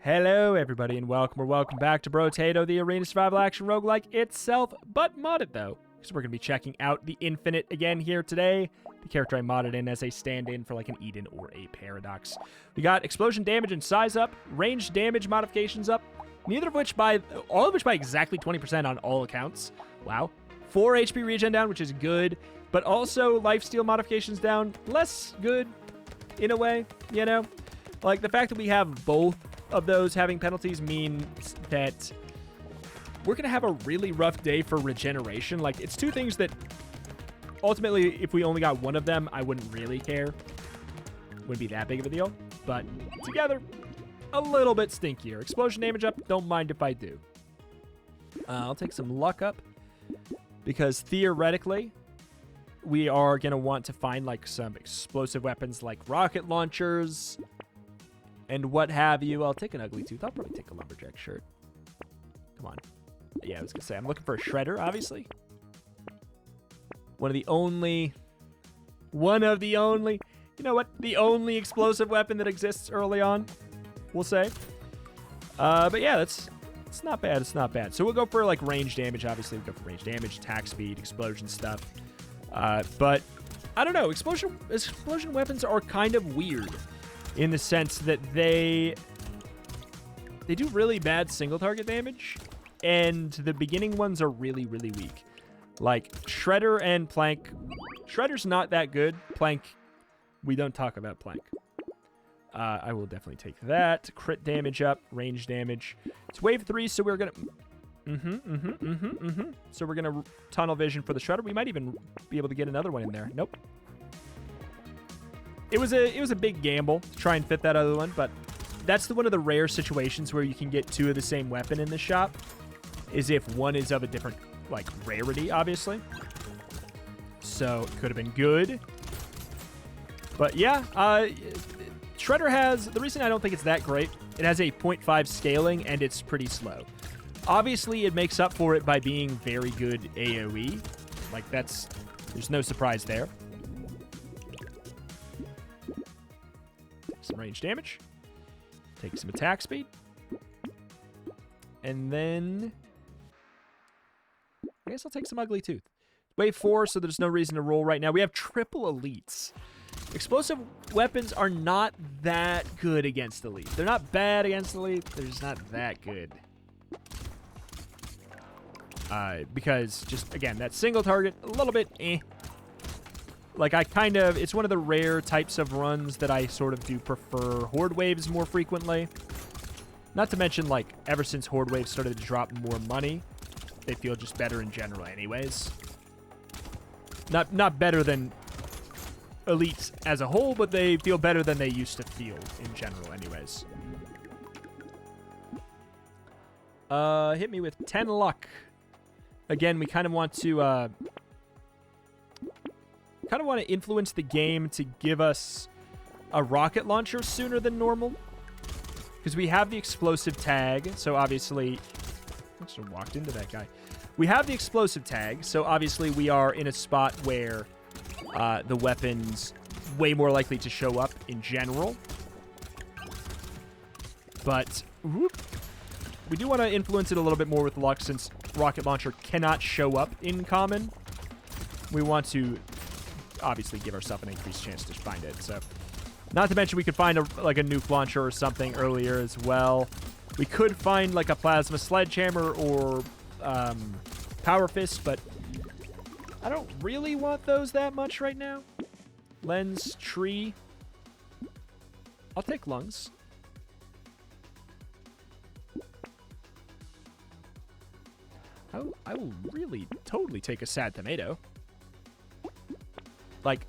Hello, everybody, and welcome back to Brotato, the arena survival action roguelike itself, but modded, though, because we're going to be checking out the Infinite again here today, the character I modded in as a stand-in for, like, an Eden or a Paradox. We got explosion damage and size up, range damage modifications up, all of which by exactly 20% on all accounts. Wow. 4 HP regen down, which is good, but also lifesteal modifications down, less good, in a way, you know? Like, the fact that we have both of those having penalties means that we're going to have a really rough day for regeneration. Like, it's two things that ultimately, if we only got one of them, I wouldn't really care. Wouldn't be that big of a deal. But together, a little bit stinkier. Explosion damage up, don't mind if I do. I'll take some luck up because theoretically, we are going to want to find like some explosive weapons like rocket launchers and what have you. I'll take an ugly tooth. I'll probably take a lumberjack shirt. Come on. Yeah, I was going to say, I'm looking for a shredder, obviously. One of the only, you know what? The only explosive weapon that exists early on, we'll say. But yeah, it's not bad. It's not bad. So we'll go for like range damage. Obviously, we'll go for range damage, attack speed, explosion stuff. But I don't know. Explosion weapons are kind of weird in the sense that they do really bad single target damage, and the beginning ones are really, really weak. Like Shredder and Plank. Shredder's not that good. Plank, we don't talk about Plank. I will definitely take that. Crit damage up, range damage. It's wave 3, so we're gonna So we're gonna tunnel vision for the Shredder. We might even be able to get another one in there. Nope. It was a big gamble to try and fit that other one, but that's one of the rare situations where you can get two of the same weapon in the shop, is if one is of a different, like, rarity, obviously. So, it could have been good. But, yeah, Shredder has, the reason I don't think it's that great, it has a 0.5 scaling, and it's pretty slow. Obviously, it makes up for it by being very good AoE. Like, there's no surprise there. Some range damage. Take some attack speed. And then I guess I'll take some ugly tooth. Wave 4, so there's no reason to roll right now. We have triple elites. Explosive weapons are not that good against elite. They're not bad against elite. They're just not that good. Because just, again, that single target, a little bit eh. Like, it's one of the rare types of runs that I sort of do prefer horde waves more frequently. Not to mention, like, ever since horde waves started to drop more money, they feel just better in general anyways. Not better than elites as a whole, but they feel better than they used to feel in general anyways. Hit me with 10 luck. Again, we kind of want to, influence the game to give us a rocket launcher sooner than normal. Because we have the explosive tag, so obviously... I just walked into that guy. We have the explosive tag, so obviously we are in a spot where the weapon's way more likely to show up in general. But we do want to influence it a little bit more with luck, since rocket launcher cannot show up in common. We want to obviously give ourselves an increased chance to find it. So, not to mention we could find a nuke launcher or something earlier as well. We could find like a plasma sledgehammer or power fist, but I don't really want those that much right now. Lens, tree. I'll take lungs. I will really totally take a sad tomato. Like,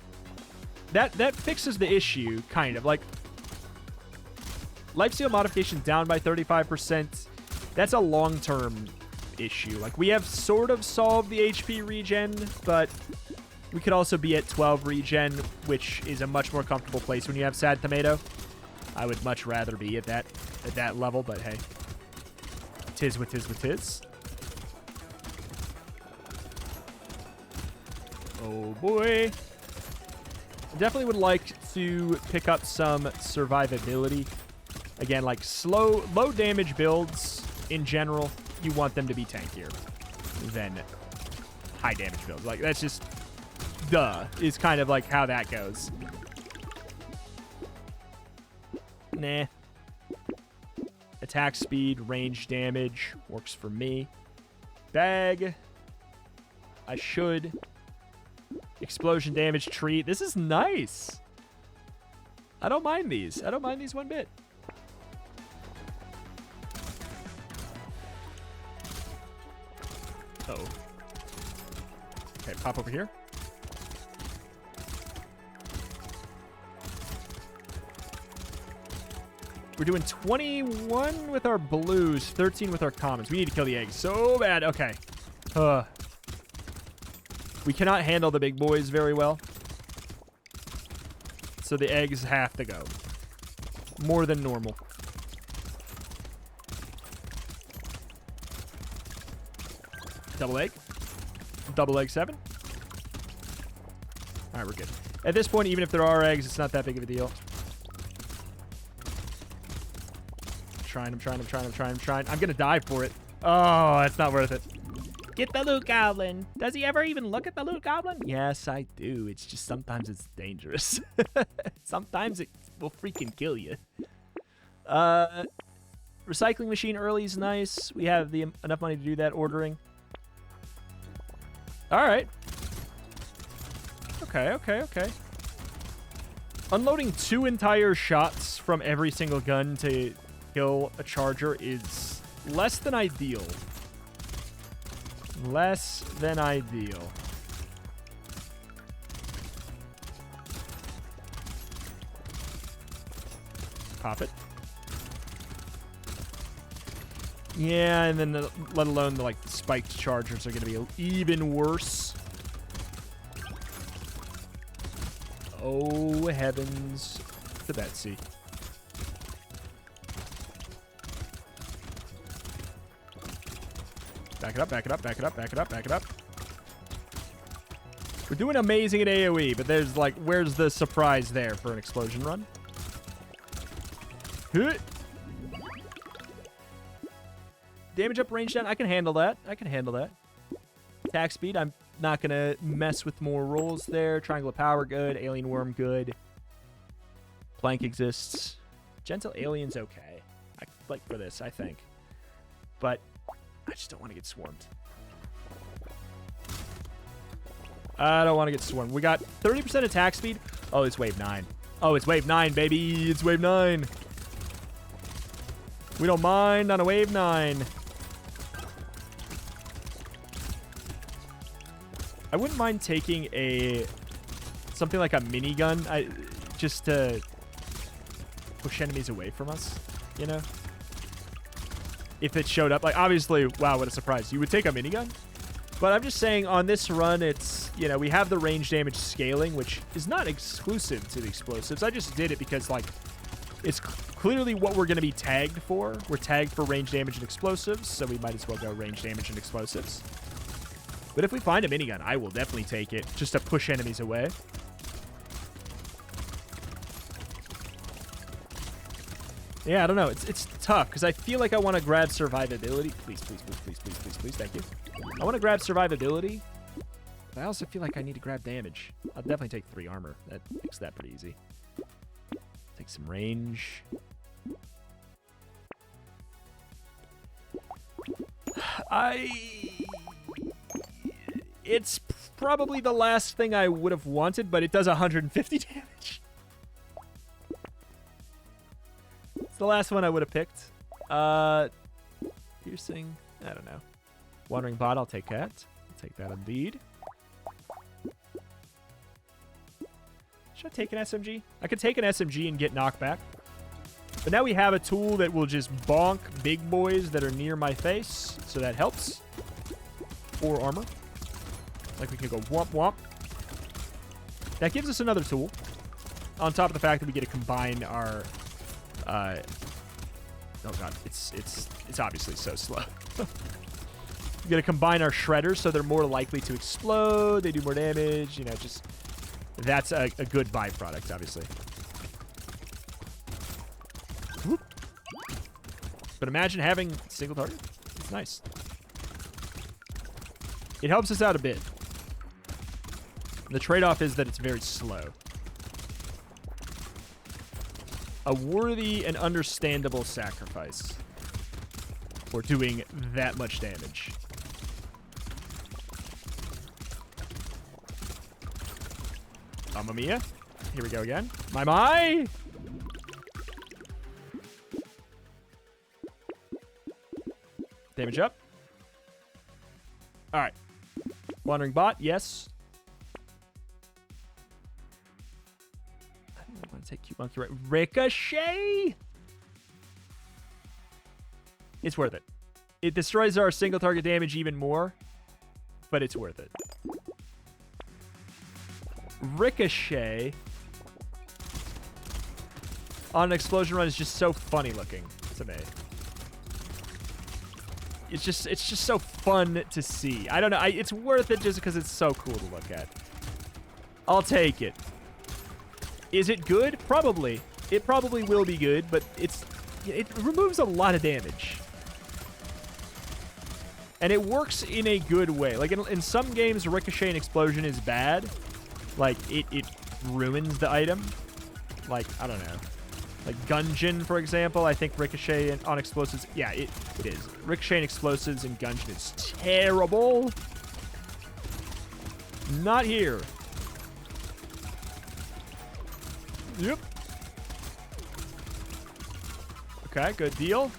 that fixes the issue, kind of. Like, lifesteal modification down by 35%, that's a long-term issue. Like, we have sort of solved the HP regen, but we could also be at 12 regen, which is a much more comfortable place when you have sad tomato. I would much rather be at that level, but hey. Tis what tis what tis. Oh boy. Definitely would like to pick up some survivability Again, like low damage builds in general, you want them to be tankier than high damage builds. Like, that's just, duh, is kind of like how that goes. Nah. Attack speed, range damage, works for me. Bag. I should. Explosion damage, treat. This is nice. I don't mind these. I don't mind these one bit. Uh-oh. Okay, pop over here. We're doing 21 with our blues, 13 with our commons. We need to kill the eggs so bad. Okay. We cannot handle the big boys very well. So the eggs have to go. More than normal. Double egg. Double egg 7. All right, we're good. At this point, even if there are eggs, it's not that big of a deal. I'm trying. I'm gonna die for it. Oh, that's not worth it. Get the loot goblin. Does he ever even look at the loot goblin? Yes, I do. It's just sometimes it's dangerous. Sometimes it will freaking kill you. Recycling machine early is nice. We have enough money to do that ordering. All right. Okay. Unloading 2 entire shots from every single gun to kill a charger is less than ideal. Less than ideal. Pop it. Yeah, and then let alone the spiked chargers are going to be even worse. Oh heavens to Betsy. Back it up. We're doing amazing at AoE, but there's where's the surprise there for an explosion run? Damage up, range down. I can handle that. Attack speed, I'm not going to mess with more rolls there. Triangle of power, good. Alien worm, good. Plank exists. Gentle alien's okay. For this, I think. But I just don't want to get swarmed. I don't want to get swarmed. We got 30% attack speed. Oh, it's wave 9. Oh, it's wave 9, baby. It's wave 9. We don't mind on a wave 9. I wouldn't mind taking something like a minigun, just to push enemies away from us, you know? If it showed up, obviously, wow, what a surprise. You would take a minigun? But I'm just saying, on this run, it's, we have the range damage scaling, which is not exclusive to the explosives. I just did it because, it's clearly what we're going to be tagged for. We're tagged for range damage and explosives, so we might as well go range damage and explosives. But if we find a minigun, I will definitely take it, just to push enemies away. Yeah, I don't know. It's tough, because I feel like I want to grab survivability. Please, thank you. I want to grab survivability, but I also feel like I need to grab damage. I'll definitely take 3 armor. That makes that pretty easy. Take some range. It's probably the last thing I would have wanted, but it does 150 damage. It's the last one I would have picked. Piercing. I don't know. Wandering bot, I'll take that. I'll take that indeed. Should I take an SMG? I could take an SMG and get knockback. But now we have a tool that will just bonk big boys that are near my face. So that helps. 4 armor. We can go womp womp. That gives us another tool. On top of the fact that we get to combine our... oh god, it's obviously so slow. We get to combine our shredders so they're more likely to explode. They do more damage. Just... That's a good byproduct, obviously. Whoop. But imagine having single target. It's nice. It helps us out a bit. The trade-off is that it's very slow. A worthy and understandable sacrifice for doing that much damage. Mamma mia. Here we go again. My! Damage up. All right. Wandering bot, yes. I don't want to take cute monkey right. Ricochet. It's worth it. It destroys our single target damage even more, but it's worth it. Ricochet on an explosion run is just so funny looking to me. It's just so fun to see. I don't know. It's worth it just because it's so cool to look at. I'll take it. Is it good? Probably. It probably will be good, but it removes a lot of damage. And it works in a good way. Like in some games, Ricochet and Explosion is bad. Like it ruins the item. Like, I don't know. Like Gungeon, for example, I think Ricochet on Explosives... Yeah, it is. Ricochet and Explosives in Gungeon is terrible. Not here. Yep. Okay, good deal.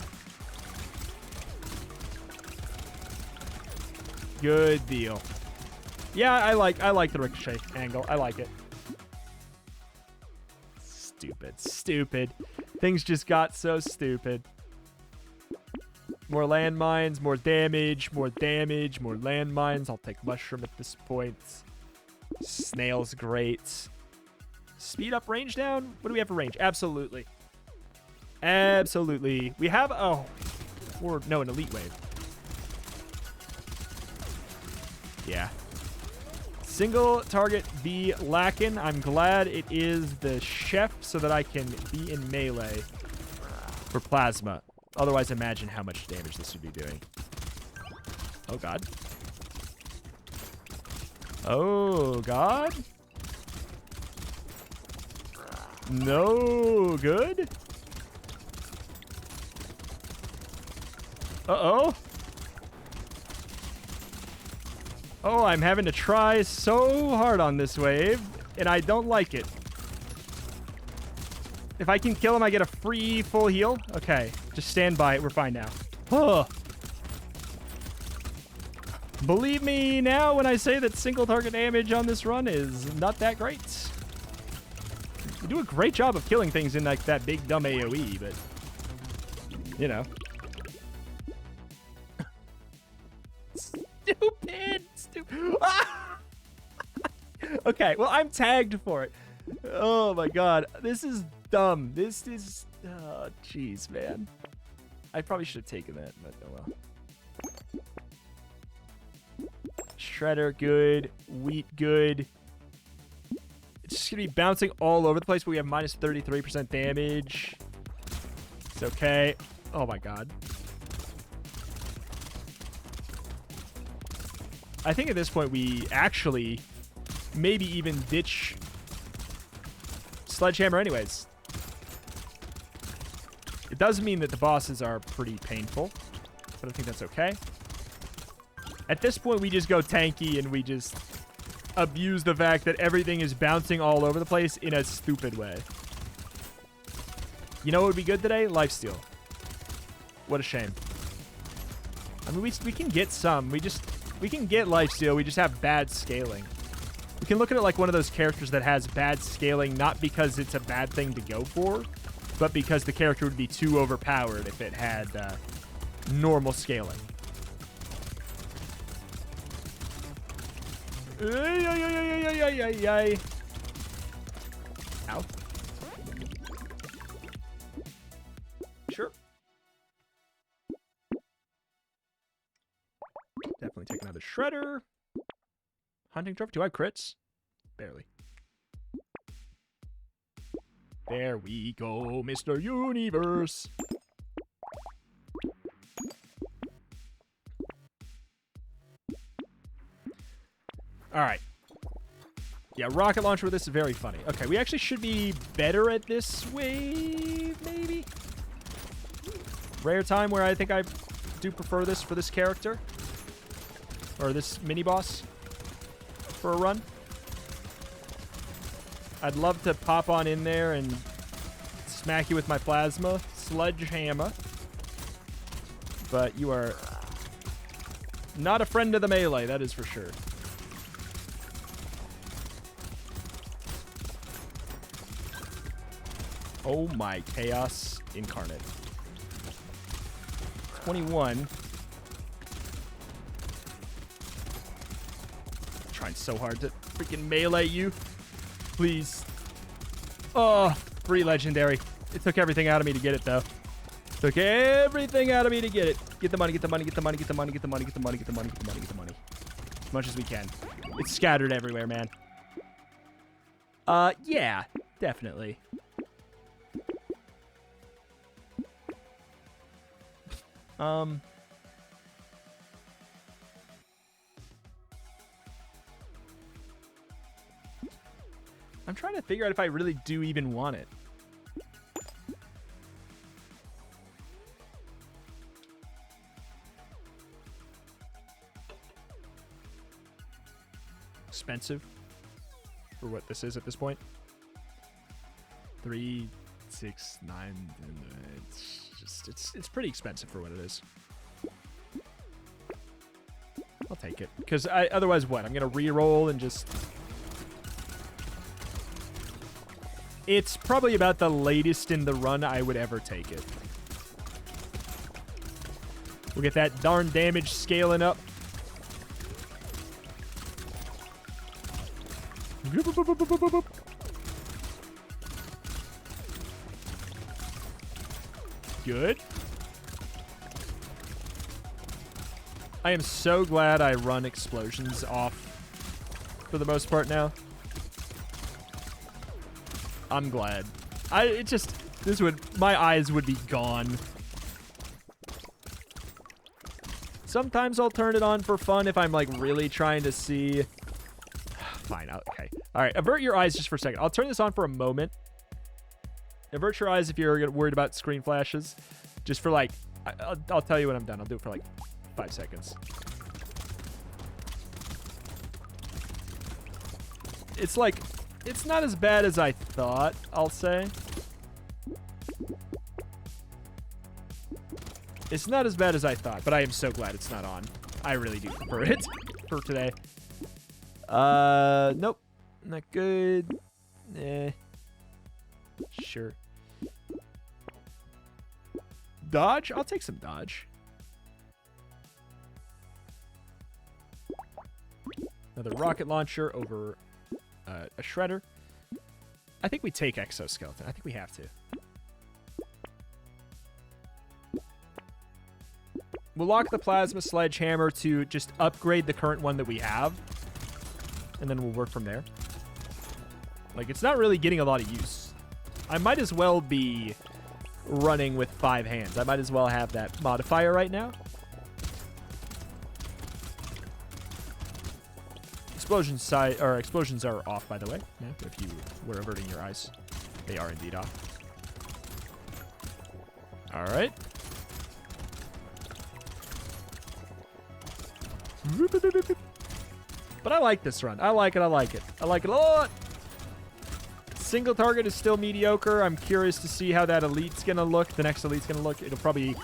Good deal. Yeah, I like the Ricochet angle. I like it. Stupid. Things just got so stupid. More landmines, more damage, more landmines. I'll take Mushroom at this point. Snail's great. Speed up, range down? What do we have for range? Absolutely. Absolutely. We have, an Elite Wave. Yeah. Single target be lacking. I'm glad it is the chef so that I can be in melee for plasma. Otherwise, imagine how much damage this would be doing. Oh, God. Oh, God. No good. Uh-oh. Oh, I'm having to try so hard on this wave, and I don't like it. If I can kill him, I get a free full heal. Okay, just stand by it. We're fine now. Oh. Believe me now when I say that single target damage on this run is not that great. We do a great job of killing things in like that big dumb AoE, but you know. Stupid. Ah! Okay, well, I'm tagged for it. Oh my God, this is dumb. This is, oh, jeez, man. I probably should have taken that, but oh well. Shredder, good. Wheat, good. It's just gonna be bouncing all over the place, but we have minus 33% damage. It's okay. Oh my God. I think at this point we actually maybe even ditch Sledgehammer anyways. It does mean that the bosses are pretty painful, but I think that's okay. At this point, we just go tanky and we just abuse the fact that everything is bouncing all over the place in a stupid way. You know what would be good today? Lifesteal. What a shame. I mean, we can get some. We can get lifesteal. We just have bad scaling. We can look at it like one of those characters that has bad scaling, not because it's a bad thing to go for, but because the character would be too overpowered if it had normal scaling. Ow. Sure. Definitely take another Shredder. Hunting trophy. Do I have crits? Barely. There we go, Mr. Universe. All right. Yeah, rocket launcher with this is very funny. Okay, we actually should be better at this wave, maybe? Rare time where I think I do prefer this for this character. Or this mini-boss for a run. I'd love to pop on in there and smack you with my plasma sledgehammer. But you are not a friend of the melee, that is for sure. Oh my chaos incarnate. 21. Trying so hard to freaking melee you. Please. Oh, free legendary. It took everything out of me to get it, though. Took everything out of me to get it. Get the money, get the money, get the money, get the money, get the money, get the money, get the money, get the money, get the money. As much as we can. It's scattered everywhere, man. Yeah, definitely. I'm trying to figure out if I really do even want it. Expensive for what this is at this point. 3, 6, 9. It's pretty expensive for what it is. I'll take it because otherwise, what? I'm gonna re-roll and just. It's probably about the latest in the run I would ever take it. We'll get that darn damage scaling up. Good. I am so glad I run explosions off for the most part now. I'm glad. My eyes would be gone. Sometimes I'll turn it on for fun if I'm like really trying to see. Fine, okay. All right, avert your eyes just for a second. I'll turn this on for a moment. Avert your eyes if you're worried about screen flashes. Just for like, I'll tell you when I'm done. I'll do it for like 5 seconds. It's like, it's not as bad as I thought, I'll say. It's not as bad as I thought, but I am so glad it's not on. I really do prefer it for today. Nope. Not good. Sure. Dodge? I'll take some dodge. Another rocket launcher over a shredder. I think we take exoskeleton. I think we have to. We'll lock the plasma sledgehammer to just upgrade the current one that we have. And then we'll work from there. Like, it's not really getting a lot of use. I might as well be running with 5 hands. I might as well have that modifier right now. Explosions are off, by the way. Yeah, if you were averting your eyes, they are indeed off. All right. But I like this run. I like it. I like it. I like it a lot. Single target is still mediocre. I'm curious to see how that elite's going to look. The next elite's going to look. It'll probably...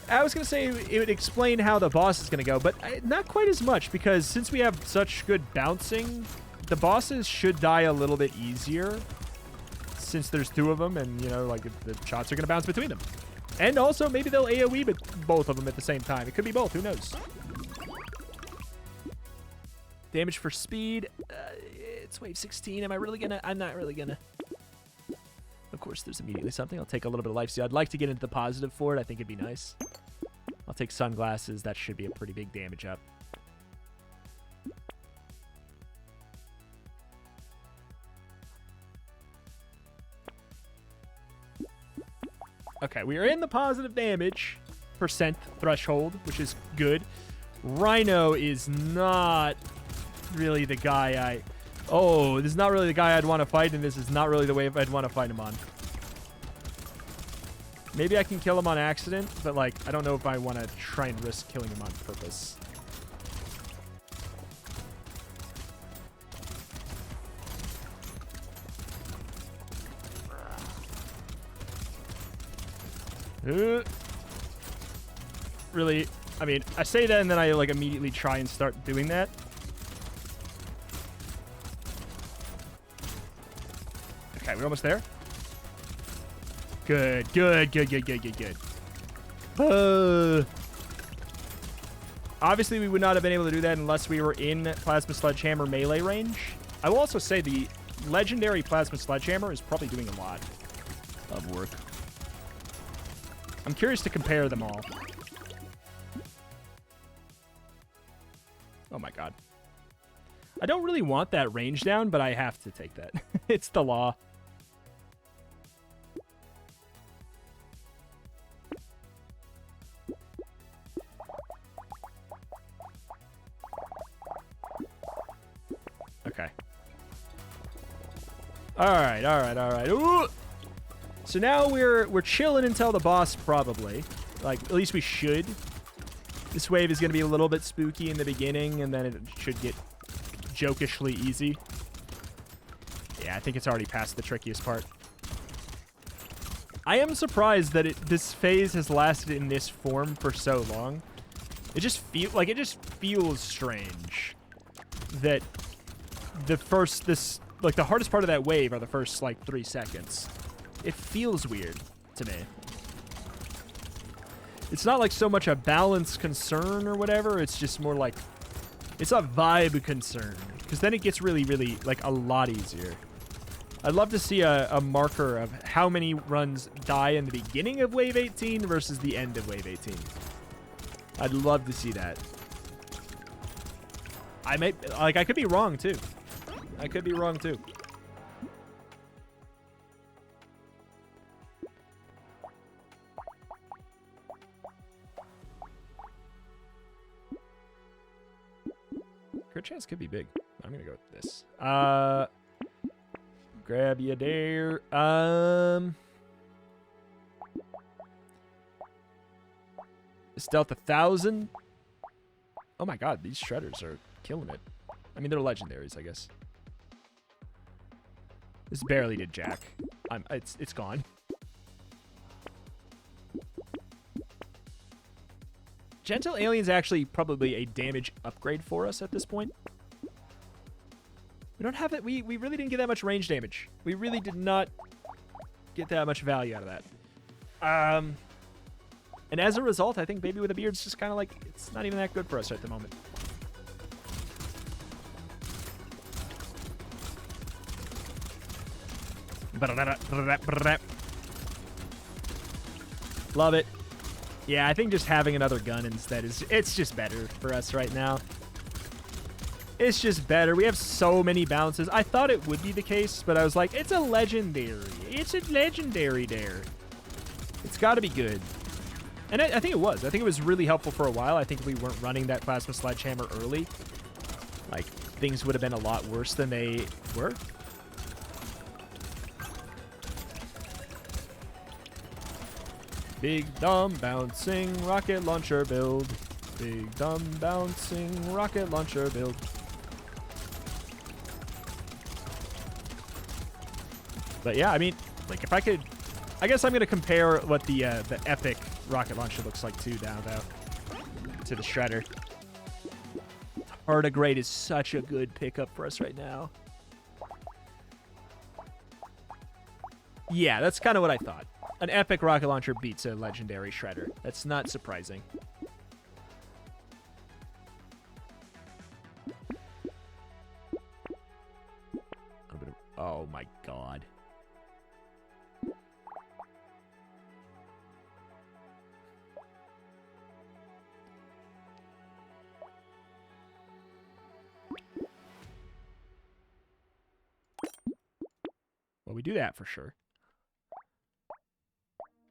I was going to say it would explain how the boss is going to go, but not quite as much, because since we have such good bouncing, the bosses should die a little bit easier since there's 2 of them, and, you know, like, the shots are going to bounce between them. And also, maybe they'll AoE but both of them at the same time. It could be both. Who knows? Damage for speed. It's wave 16. Am I really gonna? I'm not really gonna. Of course, there's immediately something. I'll take a little bit of life steal. I'd like to get into the positive for it. I think it'd be nice. I'll take sunglasses. That should be a pretty big damage up. Okay, we are in the positive damage % threshold, which is good. Rhino is not really the guy I... Oh, this is not really the guy I'd want to fight, and this is not really the way I'd want to fight him on. Maybe I can kill him on accident, but, like, I don't know if I want to try and risk killing him on purpose. Really, I mean, I say that and then I, like, immediately try and start doing that. Okay, we're almost there. Good, good, good, good, good, good, good. Obviously, we would not have been able to do that unless we were in Plasma Sledgehammer melee range. I will also say the legendary Plasma Sledgehammer is probably doing a lot of work. I'm curious to compare them all. Oh my god. I don't really want that range down, but I have to take that. It's the law. Okay. Alright, alright, alright. Ooh! So now we're chilling until the boss, probably. Like, at least we should. This wave is going to be a little bit spooky in the beginning, and then it should get jokishly easy. Yeah, I think it's already past the trickiest part. I am surprised that this phase has lasted in this form for so long. It just feels strange that the hardest part of that wave are the first, like, 3 seconds. It feels weird to me. It's not like so much a balance concern or whatever. It's just more like, it's a vibe concern. Because then it gets really, really, like, a lot easier. I'd love to see a marker of how many runs die in the beginning of Wave 18 versus the end of Wave 18. I'd love to see that. I could be wrong, too. I could be wrong, too. Crit chance could be big. I'm gonna go with this. Grab you there. Stealth 1,000. Oh my god, these shredders are killing it. I mean, they're legendaries, I guess. This barely did jack. It's gone. Gentle Alien's actually probably a damage upgrade for us at this point. We don't have it. We really didn't get that much range damage. We really did not get that much value out of that. And as a result, I think Baby with a Beard's just kind of like, it's not even that good for us at the moment. Love it. Yeah, I think just having another gun instead it's just better for us right now. It's just better. We have so many bounces. I thought it would be the case, but I was like, it's a legendary. It's a legendary there. It's got to be good. And I think it was. I think it was really helpful for a while. I think if we weren't running that Plasma Sledgehammer early, like, things would have been a lot worse than they were. Big dumb bouncing rocket launcher build. Big dumb bouncing rocket launcher build. But yeah, I mean, like, if I could, I guess I'm gonna compare what the epic rocket launcher looks like too now, though, to the shredder. Tardigrade is such a good pickup for us right now. Yeah, that's kind of what I thought. An epic rocket launcher beats a legendary shredder. That's not surprising. Oh my god. Well, we do that for sure.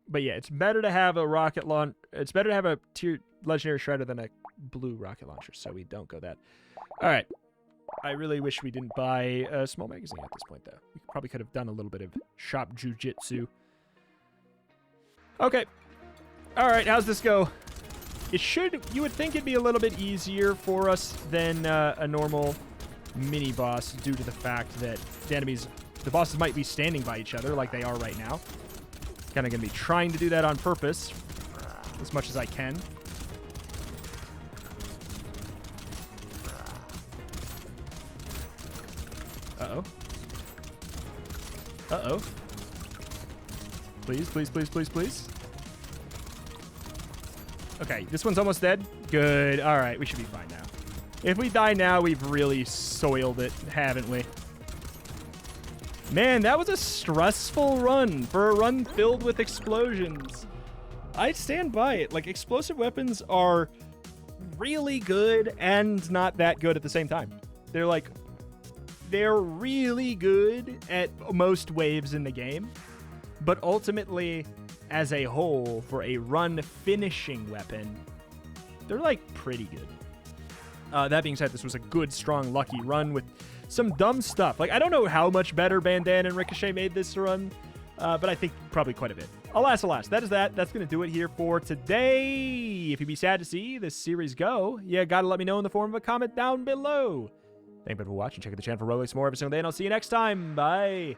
But yeah, it's better to have a rocket launch. It's better to have a tier legendary shredder than a blue rocket launcher, so we don't go that. All right. I really wish we didn't buy a small magazine at this point, though. We probably could have done a little bit of shop jujitsu. Okay. All right, how's this go? It should, you would think it'd be a little bit easier for us than a normal mini-boss due to the fact that the bosses might be standing by each other like they are right now. Kind of going to be trying to do that on purpose as much as I can. Uh-oh. Uh-oh. Please, please, please, please, please. Okay, this one's almost dead. Good. All right, we should be fine now. If we die now, we've really soiled it, haven't we? Man, that was a stressful run for a run filled with explosions. I stand by it. Like, explosive weapons are really good and not that good at the same time. They're really good at most waves in the game, but ultimately, as a whole, for a run finishing weapon, they're like pretty good. That being said, this was a good, strong, lucky run with some dumb stuff. Like, I don't know how much better Bandana and Ricochet made this run, but I think probably quite a bit. Alas, that is that. That's going to do it here for today. If you'd be sad to see this series go, you got to let me know in the form of a comment down below. Thank you for watching. Check out the channel for roguelites more every single day, and I'll see you next time. Bye.